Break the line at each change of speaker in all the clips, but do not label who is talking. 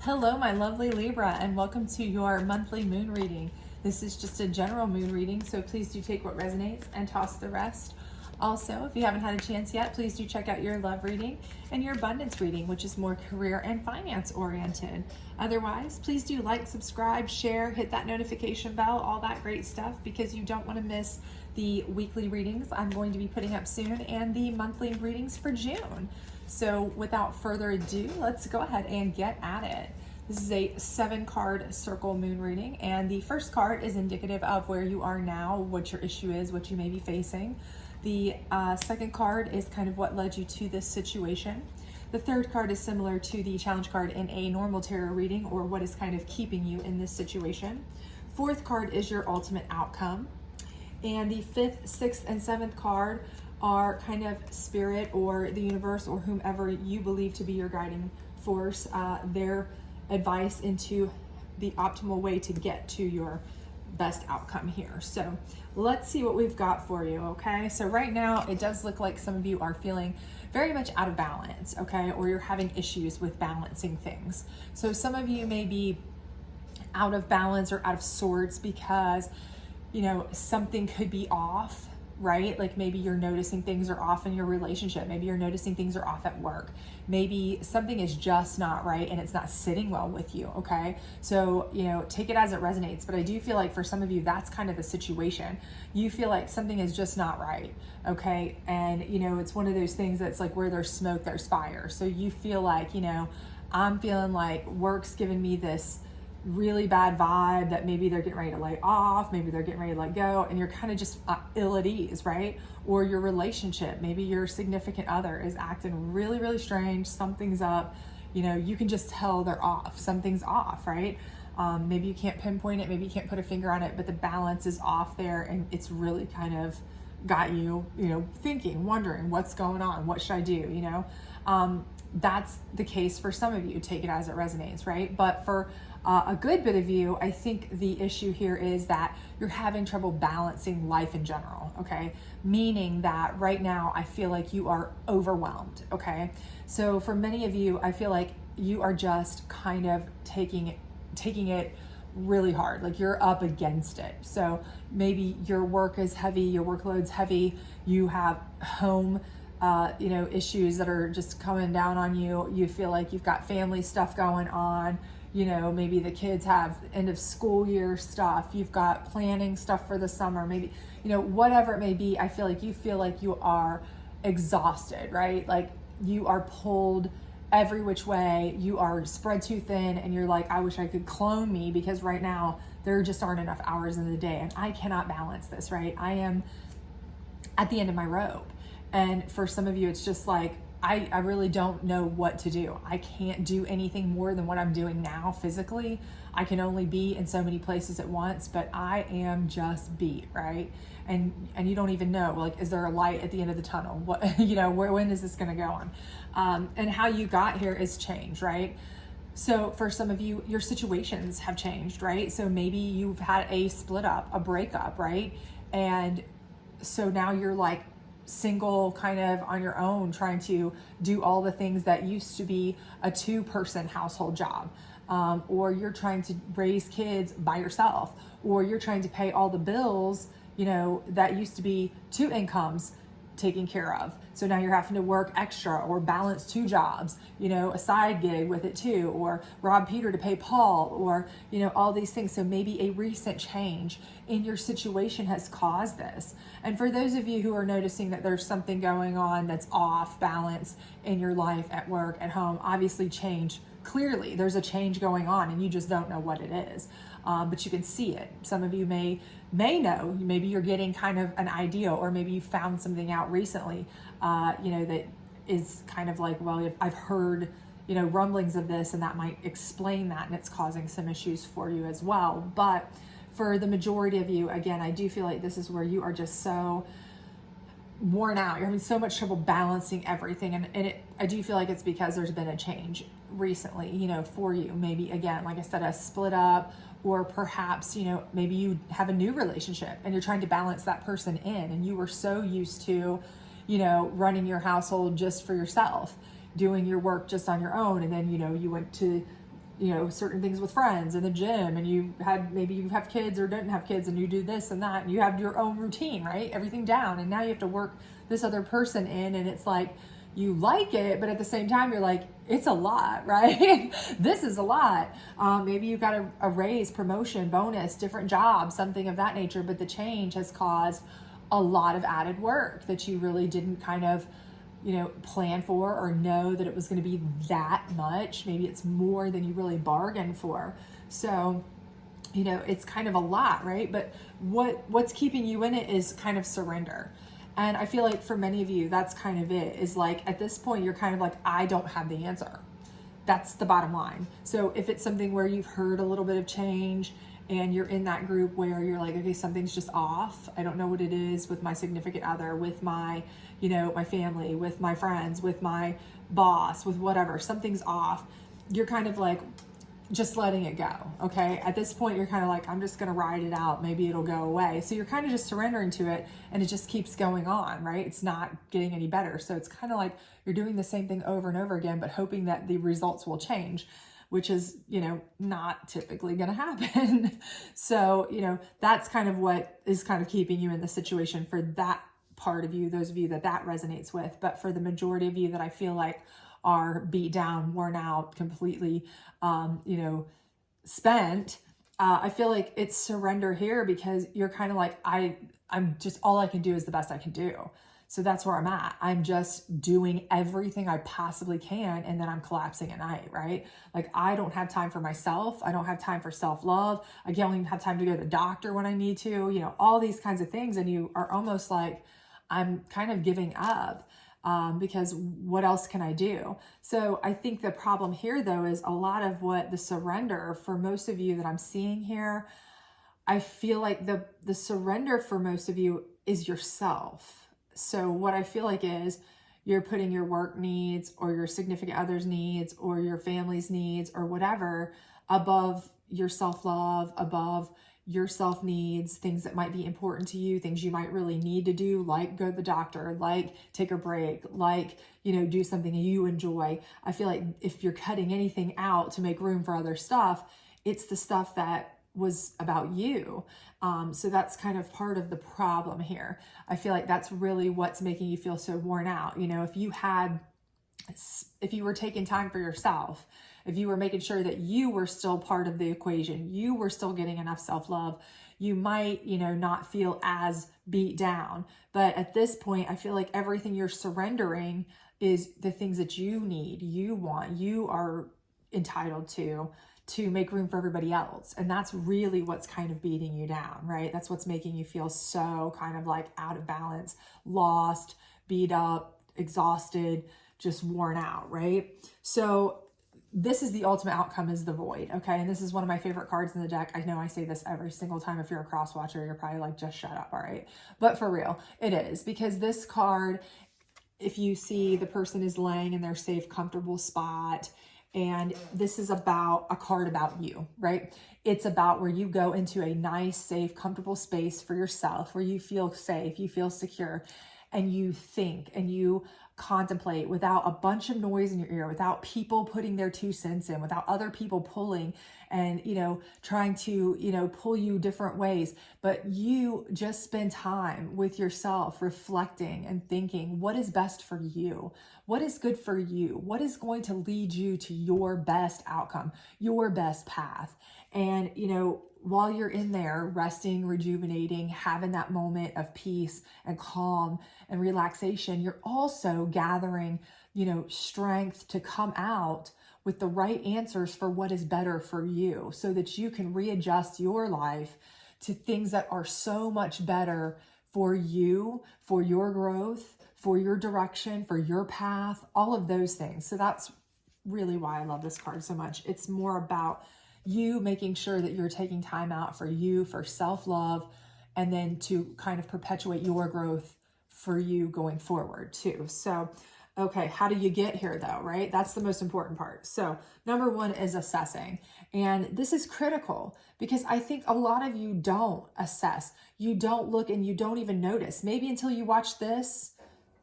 Hello, my lovely Libra, and welcome to your monthly moon reading. This is just a general moon reading, so please do take what resonates and toss the rest. Also, if you haven't had a chance yet, please do check out your love reading and your abundance reading, which is more career and finance oriented. Otherwise, please do like, subscribe, share, hit that notification bell, all that great stuff, because you don't want to miss the weekly readings I'm going to be putting up soon and the monthly readings for June. So without further ado, let's go ahead and get at it. This is a 7-card circle moon reading, and the first card is indicative of where you are now, what your issue is, what you may be facing. The second card is kind of what led you to this situation. The third card is similar to the challenge card in a normal tarot reading, or what is kind of keeping you in this situation. Fourth card is your ultimate outcome. And the fifth, sixth, and seventh card are kind of spirit or the universe or whomever you believe to be your guiding force, their advice into the optimal way to get to your best outcome here. So let's see what we've got for you, okay? So right now it does look like some of you are feeling very much out of balance, okay? Or you're having issues with balancing things. So some of you may be out of balance or out of sorts because, you know, something could be off, right? Like maybe you're noticing things are off in your relationship. Maybe you're noticing things are off at work. Maybe something is just not right and it's not sitting well with you, okay? So, you know, take it as it resonates. But I do feel like for some of you, that's kind of the situation. You feel like something is just not right, okay? And, you know, it's one of those things that's like where there's smoke, there's fire. So you feel like, you know, I'm feeling like work's giving me this really bad vibe that maybe they're getting ready to lay off, maybe they're getting ready to let go, and you're kind of just ill at ease, right? Or your relationship, maybe your significant other is acting really, really strange, something's up, you know, you can just tell they're off, something's off, right? Maybe you can't pinpoint it, maybe you can't put a finger on it, but the balance is off there and it's really kind of got you, you know, thinking, wondering what's going on, what should I do, you know? That's the case for some of you, take it as it resonates, right? But for a good bit of you, I think the issue here is that you're having trouble balancing life in general, okay? Meaning that right now I feel like you are overwhelmed, okay? So for many of you, I feel like you are just kind of taking it really hard, like you're up against it. So maybe your work is heavy, your workload's heavy, you have home you know, issues that are just coming down on you. You feel like you've got family stuff going on. You know, maybe the kids have end of school year stuff. You've got planning stuff for the summer. Maybe, you know, whatever it may be, I feel like you are exhausted, right? Like you are pulled every which way. You are spread too thin and you're like, I wish I could clone me because right now there just aren't enough hours in the day and I cannot balance this, right? I am at the end of my rope. And for some of you, it's just like, I really don't know what to do. I can't do anything more than what I'm doing now physically. I can only be in so many places at once, but I am just beat, right? And you don't even know, like, is there a light at the end of the tunnel? What, you know, when is this gonna go on? And how you got here is change, right? So for some of you, your situations have changed, right? So maybe you've had a split up, a breakup, right? And so now you're like, single, kind of on your own, trying to do all the things that used to be a 2-person household job, or you're trying to raise kids by yourself, or you're trying to pay all the bills, you know, that used to be 2 incomes taken care of. So now you're having to work extra or balance 2 jobs, you know, a side gig with it too, or rob Peter to pay Paul, or, you know, all these things. So maybe a recent change in your situation has caused this. And for those of you who are noticing that there's something going on that's off balance in your life, at work, at home, obviously change. Clearly there's a change going on and you just don't know what it is. But you can see it. Some of you may know, maybe you're getting kind of an idea, or maybe you found something out recently, you know, that is kind of like, well, I've heard, you know, rumblings of this and that might explain that and it's causing some issues for you as well. But for the majority of you, again, I do feel like this is where you are just so worn out. You're having so much trouble balancing everything. And I do feel like it's because there's been a change recently, you know, for you. Maybe, again, like I said, a split up, or perhaps, you know, maybe you have a new relationship and you're trying to balance that person in, and you were so used to, you know, running your household just for yourself, doing your work just on your own. And then, you know, you went to you know, certain things with friends in the gym, and maybe you have kids or didn't have kids, and you do this and that, and you have your own routine, right? Everything down. And now you have to work this other person in, and it's like, you like it, but at the same time, you're like, it's a lot, right? This is a lot. Maybe you got a raise, promotion, bonus, different job, something of that nature, but the change has caused a lot of added work that you really didn't kind of, you know, plan for or know that it was going to be that much. Maybe it's more than you really bargained for. So, you know, it's kind of a lot, right? But what's keeping you in it is kind of surrender. And I feel like for many of you, that's kind of it, is like, at this point, you're kind of like, I don't have the answer. That's the bottom line. So if it's something where you've heard a little bit of change and you're in that group where you're like, okay, something's just off. I don't know what it is with my significant other, with my, you know, my family, with my friends, with my boss, with whatever, something's off. You're kind of like, just letting it go. Okay. At this point, you're kind of like, I'm just going to ride it out. Maybe it'll go away. So you're kind of just surrendering to it, and it just keeps going on, right? It's not getting any better. So it's kind of like you're doing the same thing over and over again, but hoping that the results will change, which is, you know, not typically going to happen. So, you know, that's kind of what is kind of keeping you in the situation for that part of you, those of you that resonates with. But for the majority of you that I feel like are beat down, worn out, completely, you know, spent, I feel like it's surrender here, because you're kind of like, I'm just, all I can do is the best I can do. So that's where I'm at. I'm just doing everything I possibly can, and then I'm collapsing at night, right? Like, I don't have time for myself. I don't have time for self-love. I don't even have time to go to the doctor when I need to, you know, all these kinds of things. And you are almost like, I'm kind of giving up. Because what else can I do? So I think the problem here, though, is a lot of what the surrender for most of you that I'm seeing here, I feel like the surrender for most of you is yourself. So what I feel like is you're putting your work needs or your significant other's needs or your family's needs or whatever above your self-love, above your self needs, things that might be important to you, things you might really need to do, like go to the doctor, like take a break, like, you know, do something you enjoy. I feel like if you're cutting anything out to make room for other stuff, it's the stuff that was about you. So that's kind of part of the problem here. I feel like that's really what's making you feel so worn out. You know, if you were taking time for yourself, if you were making sure that you were still part of the equation, you were still getting enough self-love, you might, you know, not feel as beat down. But at this point, I feel like everything you're surrendering is the things that you need, you want, you are entitled to make room for everybody else. And that's really what's kind of beating you down, right? That's what's making you feel so kind of like out of balance, lost, beat up, exhausted, just worn out, right? So this is the ultimate outcome, is the void. Okay. And this is one of my favorite cards in the deck. I know I say this every single time. If you're a cross watcher, you're probably like, just shut up. All right. But for real, it is, because this card, if you see, the person is laying in their safe, comfortable spot. And this is about a card about you, right? It's about where you go into a nice, safe, comfortable space for yourself, where you feel safe, you feel secure, and you think and you contemplate without a bunch of noise in your ear, without people putting their 2 cents in, without other people pulling and, you know, trying to, you know, pull you different ways. But you just spend time with yourself, reflecting and thinking, what is best for you? What is good for you? What is going to lead you to your best outcome, your best path? And, you know, while you're in there resting, rejuvenating, having that moment of peace and calm and relaxation, you're also gathering, you know, strength to come out with the right answers for what is better for you, so that you can readjust your life to things that are so much better for you, for your growth, for your direction, for your path, all of those things. So that's really why I love this card so much. It's more about you making sure that you're taking time out for you, for self-love, and then to kind of perpetuate your growth for you going forward too. So, okay, how do you get here though, right? That's the most important part. So number 1 is assessing. And this is critical, because I think a lot of you don't assess. You don't look, and you don't even notice. Maybe until you watch this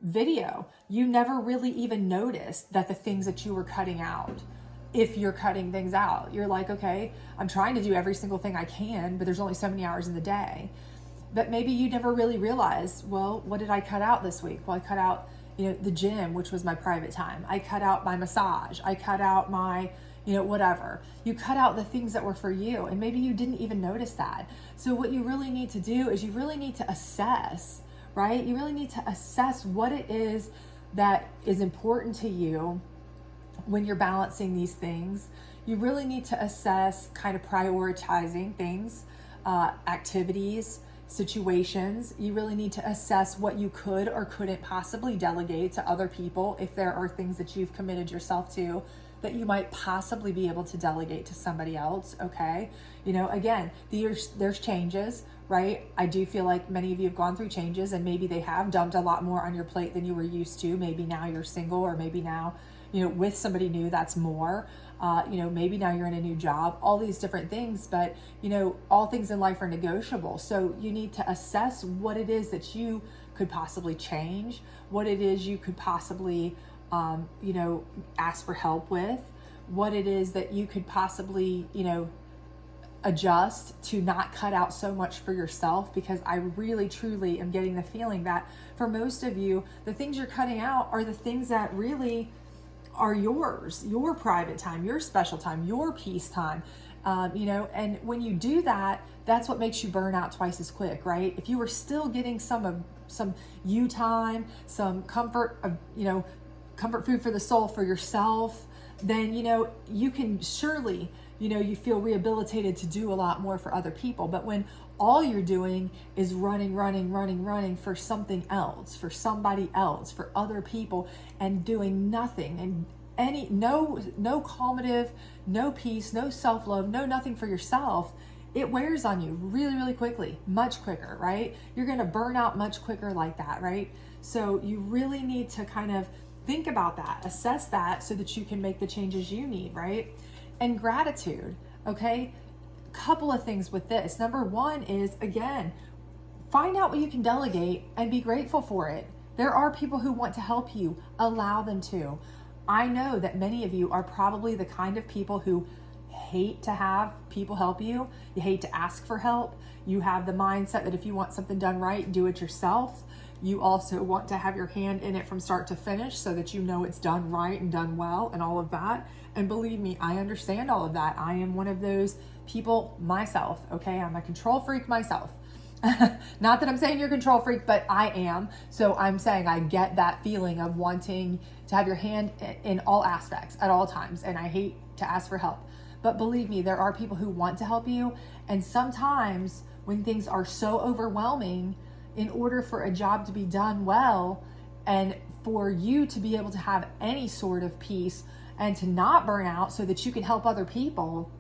video, you never really even noticed that the things that you were cutting out if you're cutting things out. You're like, okay, I'm trying to do every single thing I can, but there's only so many hours in the day. But maybe you never really realized, well, what did I cut out this week? Well, I cut out, the gym, which was my private time. I cut out my massage. I cut out my, whatever. You cut out the things that were for you, and maybe you didn't even notice that. So what you really need to do is you really need to assess, right? You really need to assess what it is that is important to you when you're balancing these things. You really need to assess kind of prioritizing things, activities, situations. You really need to assess what you could or couldn't possibly delegate to other people if there are things that you've committed yourself to that you might possibly be able to delegate to somebody else, okay? Again, there's changes, right? I do feel like many of you have gone through changes, and maybe they have dumped a lot more on your plate than you were used to. Maybe now you're single, or maybe now, with somebody new, that's more. Maybe now you're in a new job, all these different things, but all things in life are negotiable. So you need to assess what it is that you could possibly change, what it is you could possibly, ask for help with, what it is that you could possibly, adjust to not cut out so much for yourself. Because I really, truly am getting the feeling that for most of you, the things you're cutting out are the things that really are yours, your private time, your special time, your peace time, and when you do that, that's what makes you burn out twice as quick, right? If you were still getting some you time, some comfort of, comfort food for the soul for yourself, then, you can surely, you feel rehabilitated to do a lot more for other people. But when all you're doing is running for something else, for somebody else, for other people, and doing nothing, and no calmative, no peace, no self-love, no nothing for yourself, it wears on you really, really quickly, much quicker, right? You're going to burn out much quicker like that, right? So you really need to kind of think about that, assess that, so that you can make the changes you need, right? And gratitude, okay? Couple of things with this. Number one is, again, find out what you can delegate and be grateful for it. There are people who want to help you. Allow them to. I know that many of you are probably the kind of people who hate to have people help you. You hate to ask for help. You have the mindset that if you want something done right, do it yourself. You also want to have your hand in it from start to finish so that you know it's done right and done well and all of that. And believe me, I understand all of that. I am one of those people myself, okay? I'm a control freak myself. Not that I'm saying you're a control freak, but I am. So I'm saying I get that feeling of wanting to have your hand in all aspects at all times. And I hate to ask for help. But believe me, there are people who want to help you. And sometimes when things are so overwhelming, in order for a job to be done well and for you to be able to have any sort of peace and to not burn out so that you can help other people,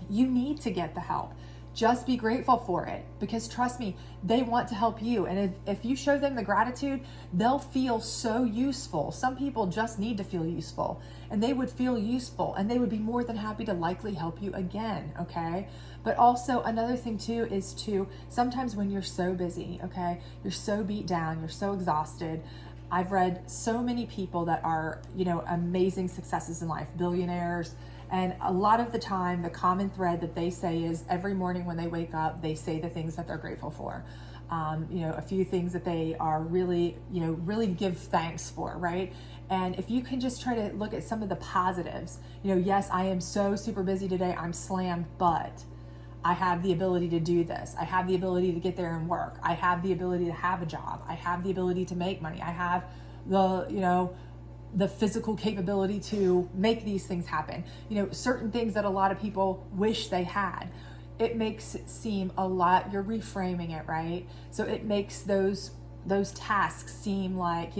you need to get the help. Just be grateful for it, because trust me, they want to help you. And if you show them the gratitude, they'll feel so useful. Some people just need to feel useful, and they would feel useful, and they would be more than happy to likely help you again, okay? But also another thing too is to, sometimes when you're so busy, okay, you're so beat down, you're so exhausted. I've read so many people that are, amazing successes in life, billionaires. And a lot of the time, the common thread that they say is every morning when they wake up, they say the things that they're grateful for. A few things that they are really, really give thanks for, right? And if you can just try to look at some of the positives, yes, I am so super busy today, I'm slammed, but I have the ability to do this. I have the ability to get there and work. I have the ability to have a job. I have the ability to make money. I have the physical capability to make these things happen. Certain things that a lot of people wish they had. It makes it seem a lot, you're reframing it, right? So it makes those tasks seem like,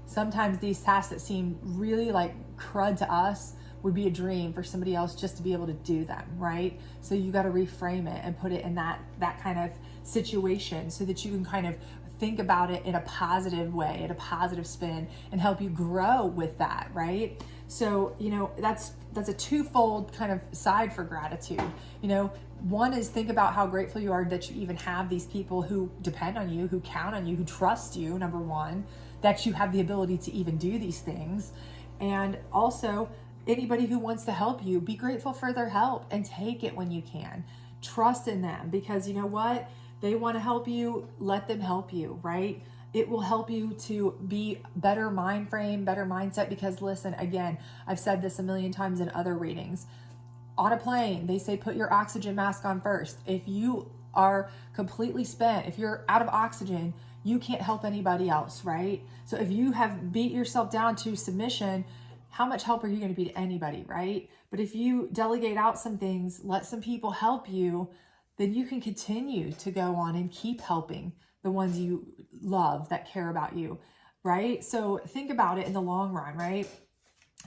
sometimes these tasks that seem really like crud to us would be a dream for somebody else just to be able to do them, right? So you got to reframe it and put it in that kind of situation so that you can kind of think about it in a positive way, in a positive spin, and help you grow with that, right? So, that's a twofold kind of side for gratitude. One is think about how grateful you are that you even have these people who depend on you, who count on you, who trust you, number one, that you have the ability to even do these things. And also, Anybody who wants to help you, be grateful for their help and take it when you can. Trust in them, because you know what? They want to help you. Let them help you, right? It will help you to be better mind frame, better mindset, because listen, again, I've said this a million times in other readings. On a plane, they say put your oxygen mask on first. If you are completely spent, if you're out of oxygen, you can't help anybody else, right? So if you have beat yourself down to submission, how much help are you going to be to anybody, right? But if you delegate out some things, let some people help you, then you can continue to go on and keep helping the ones you love that care about you, right? So think about it in the long run, right?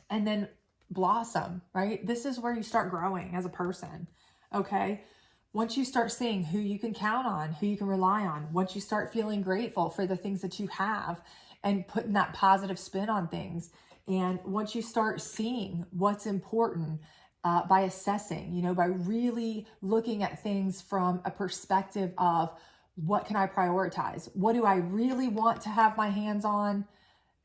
And then blossom, right? This is where you start growing as a person, okay? Once you start seeing who you can count on, who you can rely on, once you start feeling grateful for the things that you have and putting that positive spin on things, and once you start seeing what's important by assessing, you know, by really looking at things from a perspective of what can I prioritize? What do I really want to have my hands on?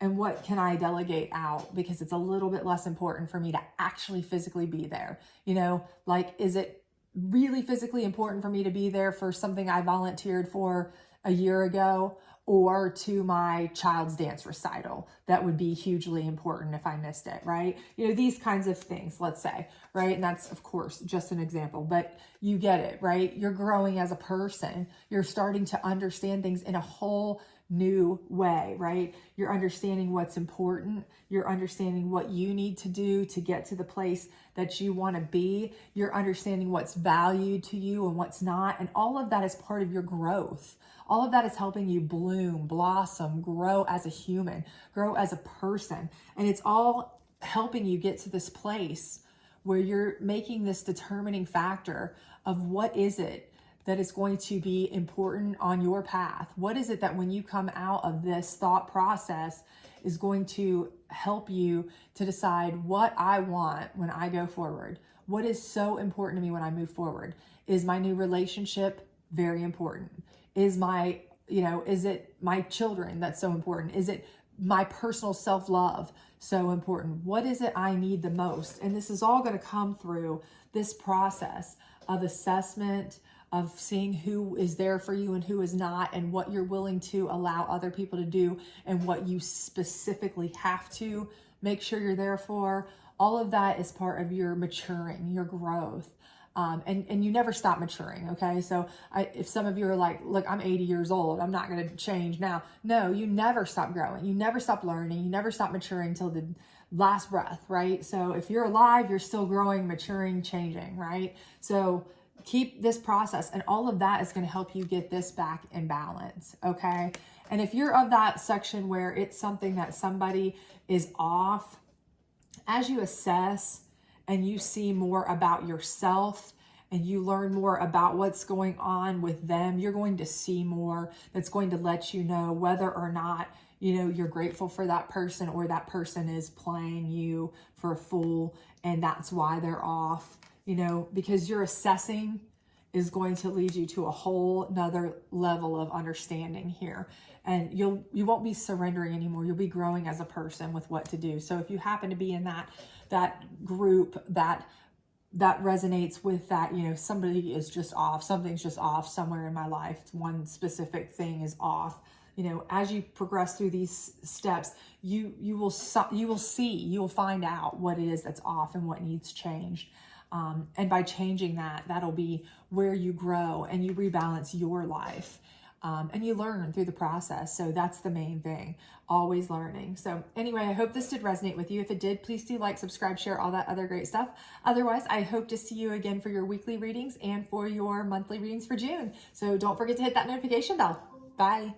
And what can I delegate out because it's a little bit less important for me to actually physically be there? You know, like, is it really physically important for me to be there for something I volunteered for a year ago, or to my child's dance recital that would be hugely important if I missed it, right? You know, these kinds of things, let's say, right? And that's, of course, just an example, but you get it, right? You're growing as a person. You're starting to understand things in a whole new way, right? You're understanding what's important. You're understanding what you need to do to get to the place that you want to be. You're understanding what's valued to you and what's not. And all of that is part of your growth. All of that is helping you bloom, blossom, grow as a human, grow as a person. And it's all helping you get to this place where you're making this determining factor of what is it that is going to be important on your path. What is it that when you come out of this thought process is going to help you to decide what I want when I go forward? What is so important to me when I move forward? Is my new relationship very important? Is my, is it my children that's so important? Is it my personal self-love so important? What is it I need the most? And this is all going to come through this process of assessment, of seeing who is there for you and who is not, and what you're willing to allow other people to do and what you specifically have to make sure you're there for. All of that is part of your maturing, your growth. And you never stop maturing, okay? So if some of you are like, look, I'm 80 years old, I'm not going to change now. No, you never stop growing. You never stop learning. You never stop maturing till the last breath, right? So if you're alive, you're still growing, maturing, changing, right? So keep this process, and all of that is going to help you get this back in balance, okay? And if you're of that section where it's something that somebody is off, as you assess and you see more about yourself and you learn more about what's going on with them, you're going to see more that's going to let you know whether or not, you're grateful for that person, or that person is playing you for a fool and that's why they're off, because your assessing is going to lead you to a whole nother level of understanding here. And you won't be surrendering anymore. You'll be growing as a person with what to do. So if you happen to be in that group that resonates with that, somebody is just off, something's just off somewhere in my life, one specific thing is off. As you progress through these steps, you will find out what it is that's off and what needs changed. And by changing that, that'll be where you grow and you rebalance your life. And you learn through the process. So that's the main thing, always learning. So anyway, I hope this did resonate with you. If it did, please do like, subscribe, share, all that other great stuff. Otherwise, I hope to see you again for your weekly readings and for your monthly readings for June. So don't forget to hit that notification bell. Bye.